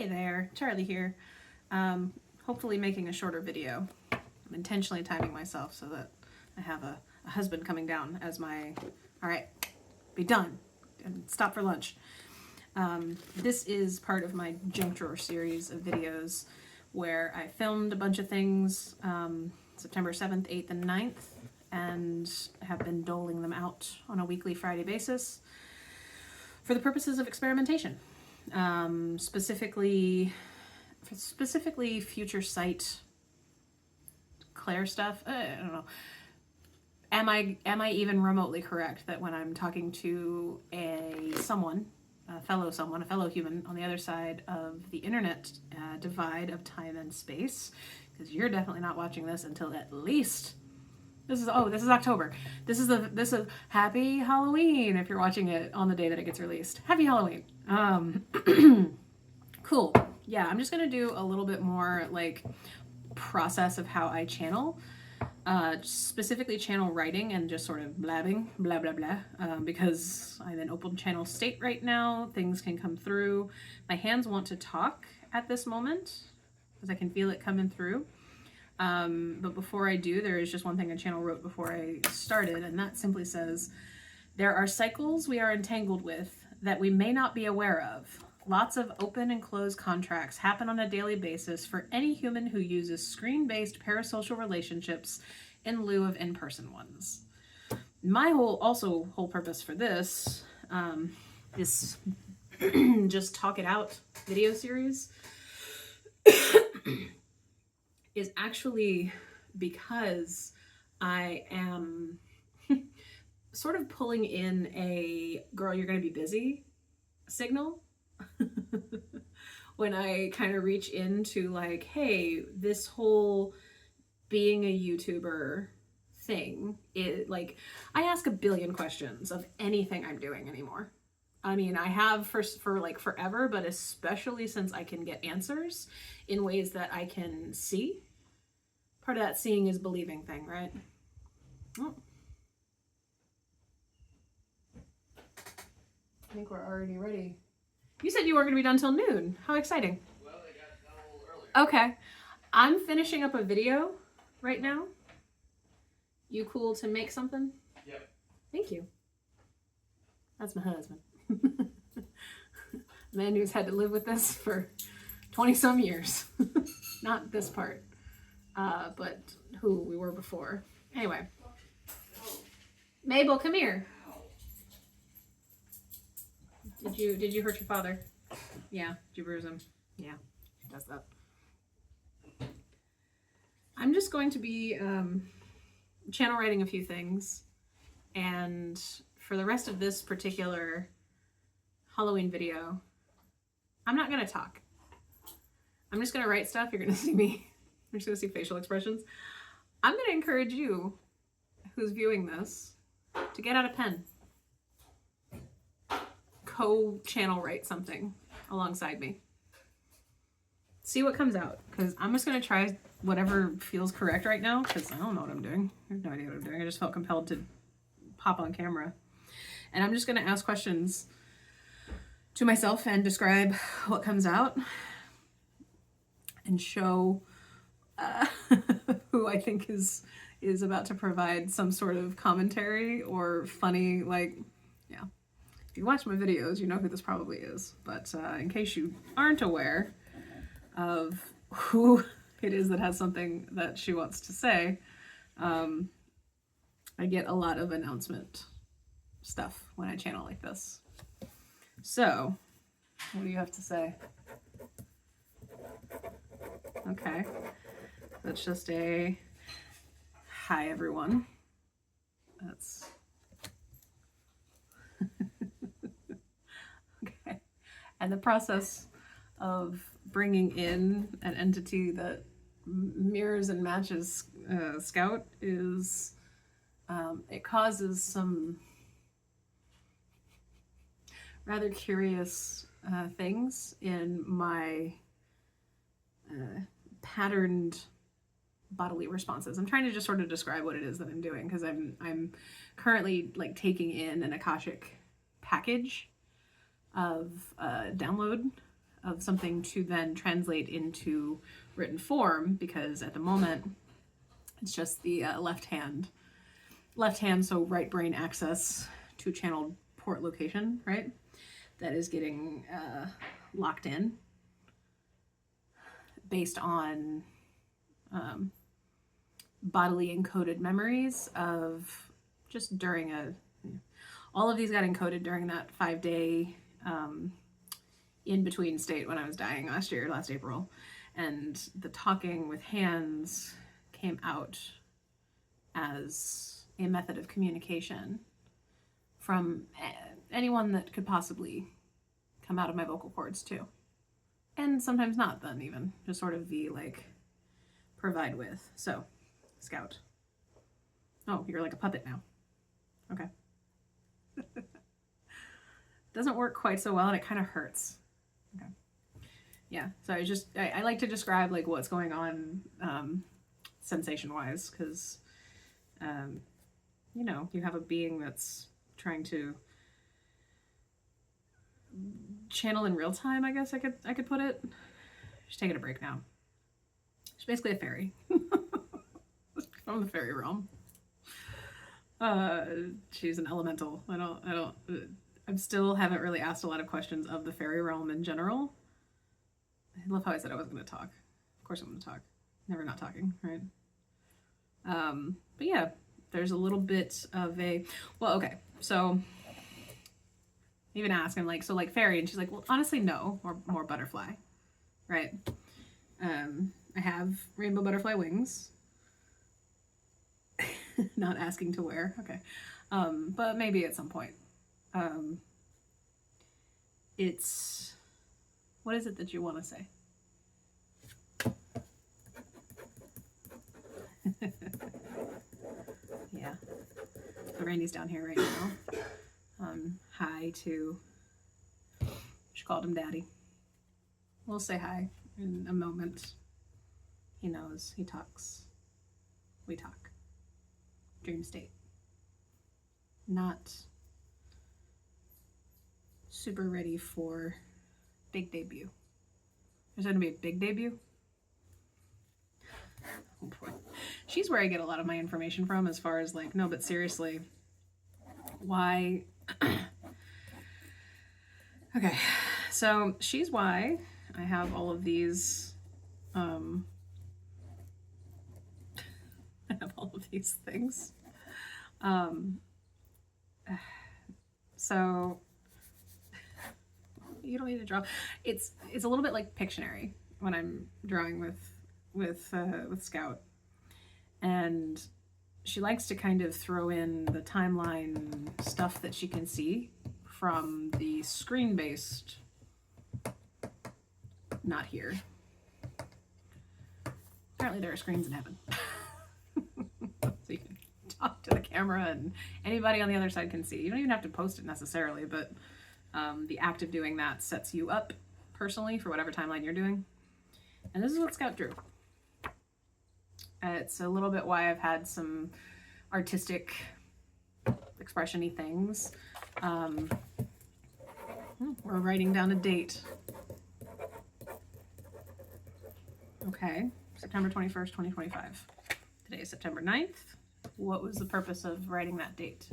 Hey there, Charlie here. Hopefully making a shorter video. I'm intentionally timing myself so that I have a husband coming down as my, all right, be done and stop for lunch. This is part of my junk drawer series of videos where I filmed a bunch of things September 7th, 8th, and 9th, and have been doling them out on a weekly Friday basis for the purposes of experimentation. Specifically future sight Claire stuff. I don't know. Am I even remotely correct that when I'm talking to a fellow human on the other side of the internet divide of time and space, because you're definitely not watching this until at least this is October. This is Happy Halloween if you're watching it on the day that it gets released. Happy Halloween. Cool. Yeah, I'm just gonna do a little bit more like process of how I channel, specifically channel writing and just sort of blabbing, blah blah blah, because I'm in open channel state right now. Things can come through. My hands want to talk at this moment because I can feel it coming through. But before I do, there is just one thing a channel wrote before I started, and that simply says, there are cycles we are entangled with that we may not be aware of. Lots of open and closed contracts happen on a daily basis for any human who uses screen-based parasocial relationships in lieu of in-person ones. My whole purpose for this just talk it out video series is actually because I am sort of pulling in a girl, you're going to be busy signal when I kind of reach into like, hey, this whole being a YouTuber thing, like, I ask a billion questions of anything I'm doing anymore. I mean, I have for like forever, but especially since I can get answers in ways that I can see. Part of that seeing is believing thing, right? Oh. I think we're already ready. You said you weren't going to be done till noon. How exciting. Well, they got done a little earlier. Okay. I'm finishing up a video right now. You cool to make something? Yep. Thank you. That's my husband. Man who's had to live with this for 20 some years. Not this part, but who we were before. Anyway. Mabel, come here. Did you hurt your father? Yeah. Did you bruise him? Yeah. She does that. I'm just going to be channel writing a few things, and for the rest of this particular Halloween video, I'm not going to talk. I'm just going to write stuff. You're going to see me. You're just going to see facial expressions. I'm going to encourage you, who's viewing this, to get out a pen. Co-channel write something alongside me. See what comes out, because I'm just going to try whatever feels correct right now, because I don't know what I'm doing. I have no idea what I'm doing. I just felt compelled to pop on camera. And I'm just going to ask questions to myself and describe what comes out and show who I think is about to provide some sort of commentary or funny, like, yeah. If you watch my videos, you know who this probably is. But in case you aren't aware of who it is that has something that she wants to say, I get a lot of announcement stuff when I channel like this. So, what do you have to say? Okay. That's just a hi, everyone. That's okay. And the process of bringing in an entity that mirrors and matches Scout is, it causes some rather curious things in my patterned bodily responses. I'm trying to just sort of describe what it is that I'm doing, because I'm currently like taking in an Akashic package of download of something to then translate into written form, because at the moment it's just the left hand, so right brain access to channeled port location, right? That is getting locked in based on bodily encoded memories of just during all of these got encoded during that 5-day in between state when I was dying last April. And the talking with hands came out as a method of communication from anyone that could possibly come out of my vocal cords too. And sometimes not, then even just sort of the like provide with. So, Scout. Oh, you're like a puppet now. Okay. Doesn't work quite so well, and it kind of hurts. Okay. Yeah, so I like to describe like what's going on sensation wise, because you know, you have a being that's trying to channel in real time, I guess I could put it. She's taking a break now. She's basically a fairy from the fairy realm. She's an elemental. I still haven't really asked a lot of questions of the fairy realm in general. I love how I said I wasn't going to talk. Of course I'm going to talk. Never not talking, right? But yeah, there's a little bit of a, well, okay, so even ask, I'm like, so like fairy, and she's like, well, honestly, no, or more butterfly, right? I have rainbow butterfly wings. Not asking to wear, okay. But maybe at some point. It's, what is it that you want to say? Yeah. So Randy's down here right now. Hi to, she called him Daddy. We'll say hi in a moment. He knows, he talks. We talk. Dream state. Not super ready for big debut. There's going to be a big debut? Oh boy. She's where I get a lot of my information from, as far as like, no, but seriously, why? Okay, so she's why I have all of these, I have all of these things. So you don't need to draw. It's a little bit like Pictionary when I'm drawing with Scout, and she likes to kind of throw in the timeline stuff that she can see from the screen-based. Not here. Apparently there are screens in heaven. So you can talk to the camera and anybody on the other side can see. You don't even have to post it necessarily, but the act of doing that sets you up personally for whatever timeline you're doing. And this is what Scout drew. It's a little bit why I've had some artistic expression-y things. We're writing down a date. Okay, September 21st, 2025. Today is September 9th. What was the purpose of writing that date?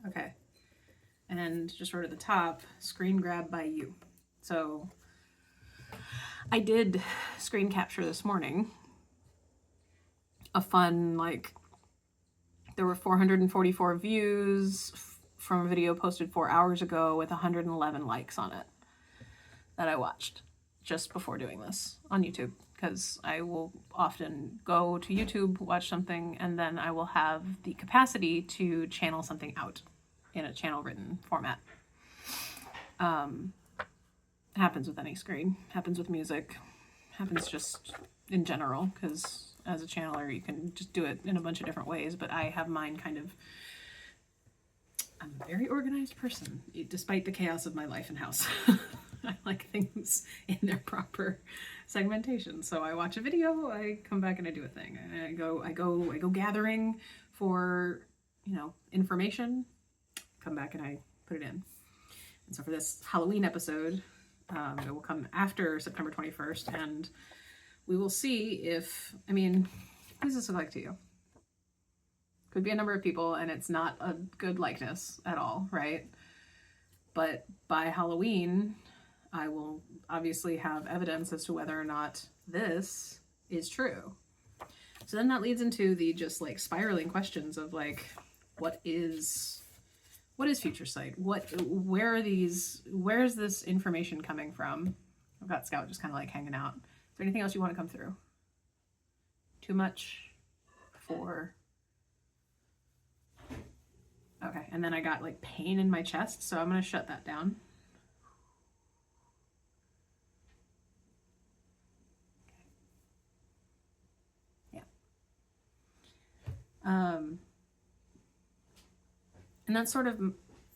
Okay, and just sort of the top, screen grab by you. So I did screen capture this morning. A fun, like, there were 444 views from a video posted 4 hours ago with 111 likes on it that I watched just before doing this on YouTube, because I will often go to YouTube, watch something, and then I will have the capacity to channel something out in a channel written format. Happens with any screen, happens with music, happens just in general, because as a channeler you can just do it in a bunch of different ways, but I have mine kind of, I'm a very organized person, despite the chaos of my life and house. I like things in their proper segmentation. So I watch a video, I come back and I do a thing. I go gathering for, information, come back and I put it in. And so for this Halloween episode, it will come after September 21st, and we will see if, what does this look like to you? Could be a number of people, and it's not a good likeness at all, right? But by Halloween, I will obviously have evidence as to whether or not this is true. So then that leads into the just like spiraling questions of like, what is future sight? Where's this information coming from? I've got Scout just kind of like hanging out. Is there anything else you want to come through? Too much? Okay, and then I got like pain in my chest, so I'm going to shut that down. Yeah. And that's sort of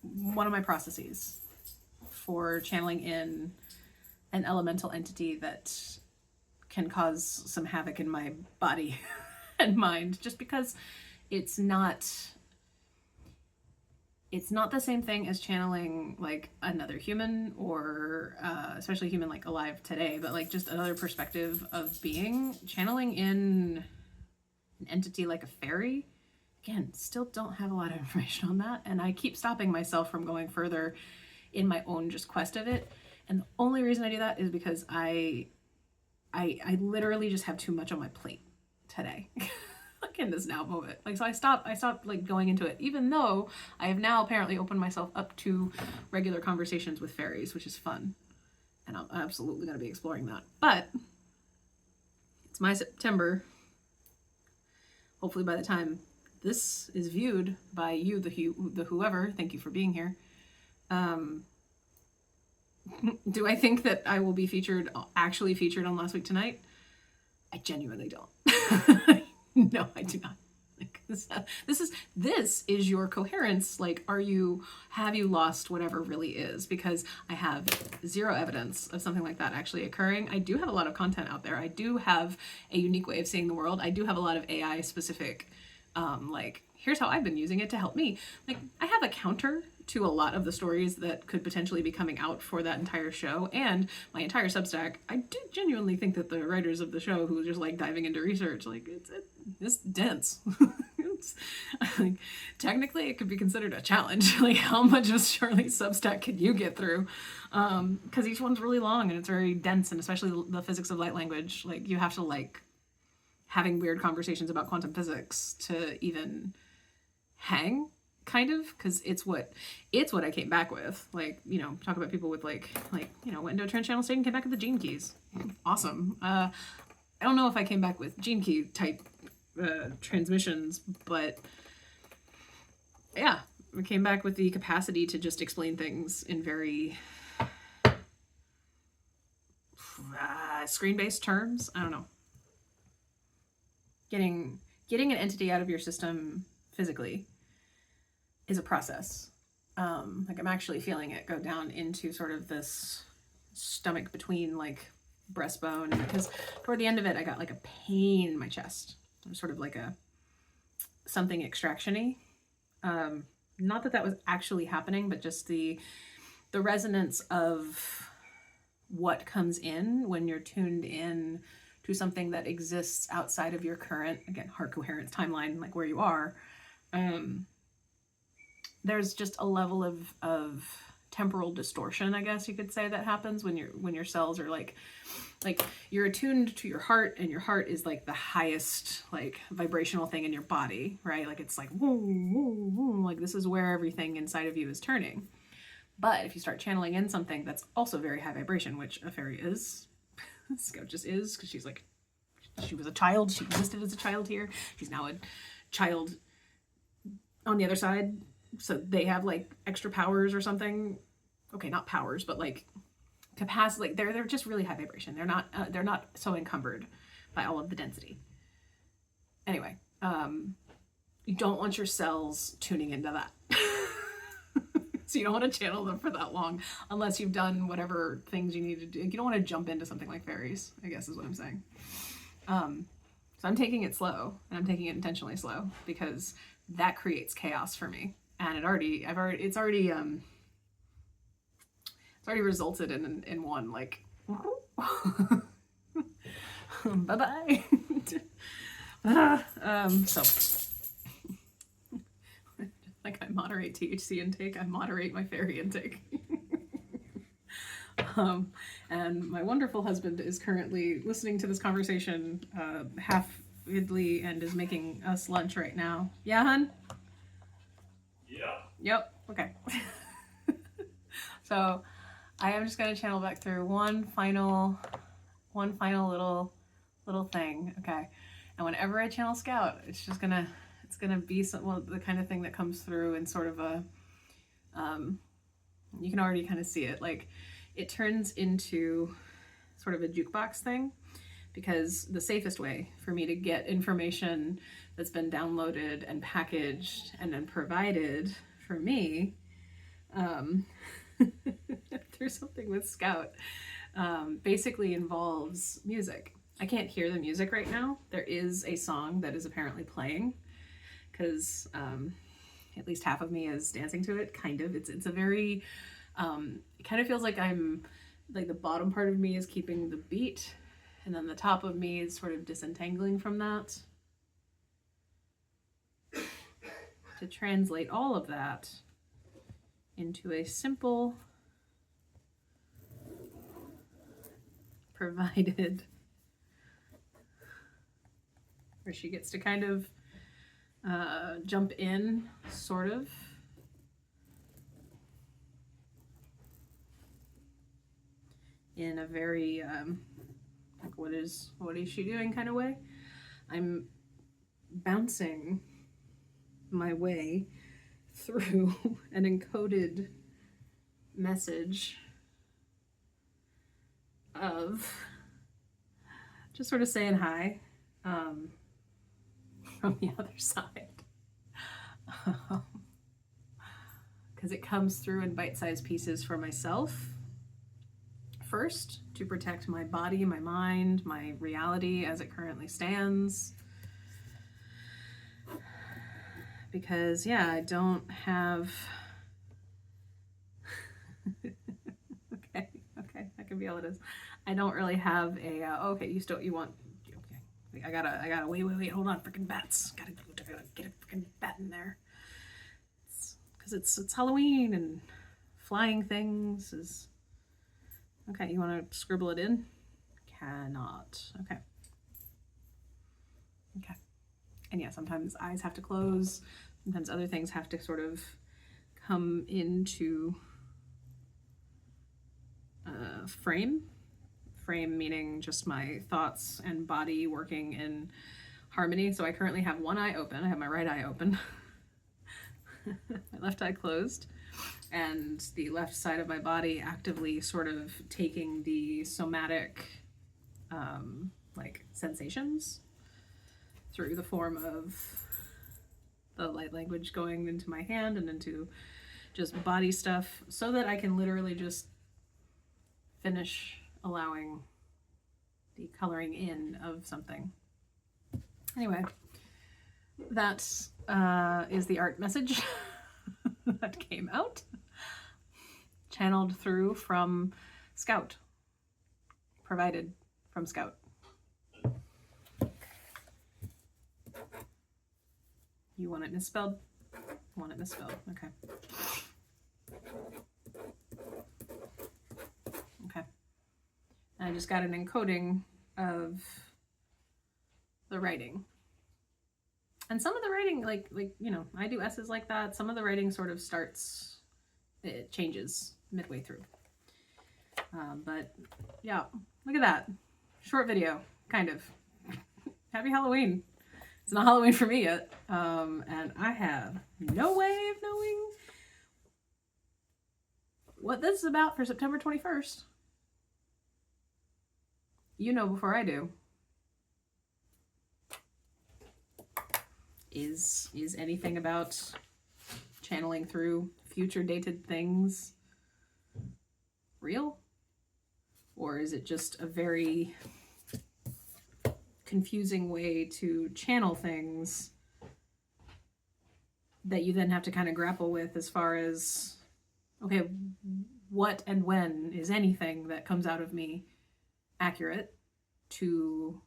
one of my processes for channeling in an elemental entity that can cause some havoc in my body and mind, just because it's not the same thing as channeling like another human, or especially human like alive today, but like just another perspective of being. Channeling in an entity like a fairy, again, still don't have a lot of information on that, and I keep stopping myself from going further in my own just quest of it. And the only reason I do that is because I literally just have too much on my plate today. Like in this now moment. Like, so I stopped like going into it, even though I have now apparently opened myself up to regular conversations with fairies, which is fun. And I'm absolutely going to be exploring that. But it's my September. Hopefully by the time this is viewed by you, the whoever, thank you for being here. Do I think that I will be actually featured on Last Week Tonight? I genuinely don't. No, I do not. Like, this is your coherence. Like, have you lost whatever really is? Because I have zero evidence of something like that actually occurring. I do have a lot of content out there. I do have a unique way of seeing the world. I do have a lot of AI specific, like, here's how I've been using it to help me. Like, I have a counter to a lot of the stories that could potentially be coming out for that entire show, and my entire Substack. I do genuinely think that the writers of the show who are just like diving into research, like it's dense. It's like, technically it could be considered a challenge. Like, how much of Charlie's Substack can you get through? Because each one's really long and it's very dense, and especially the physics of light language. Like, you have to like having weird conversations about quantum physics to even hang, kind of, because it's what I came back with. Like, talk about people with like went into a trans-channel state and came back with the gene keys. Awesome. I don't know if I came back with gene key type transmissions, but yeah, I came back with the capacity to just explain things in very screen-based terms. I don't know. Getting an entity out of your system physically is a process. Like, I'm actually feeling it go down into sort of this stomach between like breastbone, because toward the end of it I got like a pain in my chest. It was sort of like a something extraction-y. Not that was actually happening, but just the resonance of what comes in when you're tuned in to something that exists outside of your current, again, heart coherence timeline, like where you are. There's just a level of temporal distortion, I guess you could say, that happens when your cells are like you're attuned to your heart, and your heart is like the highest like vibrational thing in your body, right? Like, it's like woo, woo, woo, like this is where everything inside of you is turning. But if you start channeling in something that's also very high vibration, which a fairy is, Scout just is, because she's like, she was a child, she existed as a child here, she's now a child on the other side, so they have like extra powers or something. Okay, not powers, but like capacity. Like, they're just really high vibration. They're not so encumbered by all of the density. Anyway, you don't want your cells tuning into that. So you don't want to channel them for that long unless you've done whatever things you need to do. You don't want to jump into something like fairies, I guess is what I'm saying. So I'm taking it slow, and I'm taking it intentionally slow because that creates chaos for me. And it's already resulted in one like bye bye. So like I moderate THC intake, I moderate my fairy intake. And my wonderful husband is currently listening to this conversation half-idly and is making us lunch right now. Yeah, hun? Yep. Okay. So I am just going to channel back through one final little thing. Okay. And whenever I channel Scout, it's gonna be the kind of thing that comes through in sort of a, you can already kind of see it. Like it turns into sort of a jukebox thing, because the safest way for me to get information that's been downloaded and packaged and then provided for me through something with Scout basically involves music. I can't hear the music right now. There is a song that is apparently playing because at least half of me is dancing to it, kind of. It's a very, it kind of feels like I'm, like the bottom part of me is keeping the beat, and then the top of me is sort of disentangling from that to translate all of that into a simple provided where she gets to kind of jump in, sort of. In a very like what is she doing kind of way. I'm bouncing my way through an encoded message of just sort of saying hi from the other side, because it comes through in bite-sized pieces for myself first, to protect my body, my mind, my reality as it currently stands. Because, yeah, I don't have... okay, that can be all it is. I don't really have a, okay, you want... Okay, I gotta, wait, hold on, freaking bats. Gotta get a freaking bat in there. Because it's Halloween, and flying things is... Okay, you want to scribble it in? Cannot. Okay. And yeah, sometimes eyes have to close. Sometimes other things have to sort of come into frame. Frame meaning just my thoughts and body working in harmony. So I currently have one eye open. I have my right eye open. My left eye closed. And the left side of my body actively sort of taking the somatic like sensations through the form of the light language going into my hand and into just body stuff, so that I can literally just finish allowing the coloring in of something. Anyway, that is the art message that came out, channeled through from Scout, provided from Scout. You want it misspelled? Want it misspelled, okay. Okay. And I just got an encoding of the writing. And some of the writing, like you know, I do S's like that. Some of the writing sort of starts, it changes midway through. But yeah, look at that. Short video, kind of. Happy Halloween. It's not Halloween for me yet. And I have no way of knowing what this is about for September 21st. You know before I do. Is anything about channeling through future dated things real? Or is it just a very confusing way to channel things that you then have to kind of grapple with as far as, okay, what and when is anything that comes out of me accurate to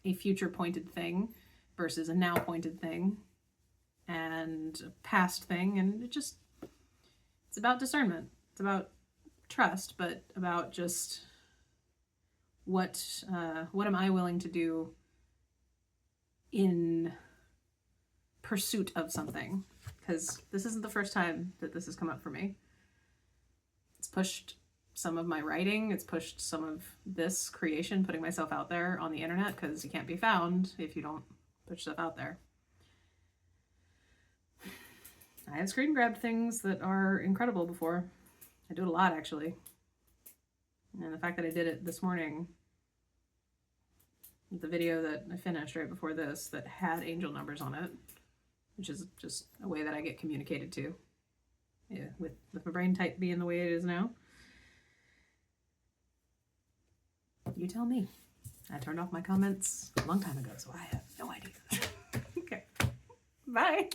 a future pointed thing versus a now pointed thing and a past thing. And it's about discernment. It's about trust, but about just what am I willing to do in pursuit of something, because this isn't the first time that this has come up for me. It's pushed some of my writing, it's pushed some of this creation, putting myself out there on the internet, because you can't be found if you don't put stuff out there. I have screen grabbed things that are incredible before. I do it a lot, actually. And the fact that I did it this morning, the video that I finished right before this that had angel numbers on it, which is just a way that I get communicated to. Yeah, with my brain type being the way it is now. You tell me. I turned off my comments a long time ago, so I have no idea. Okay. Bye.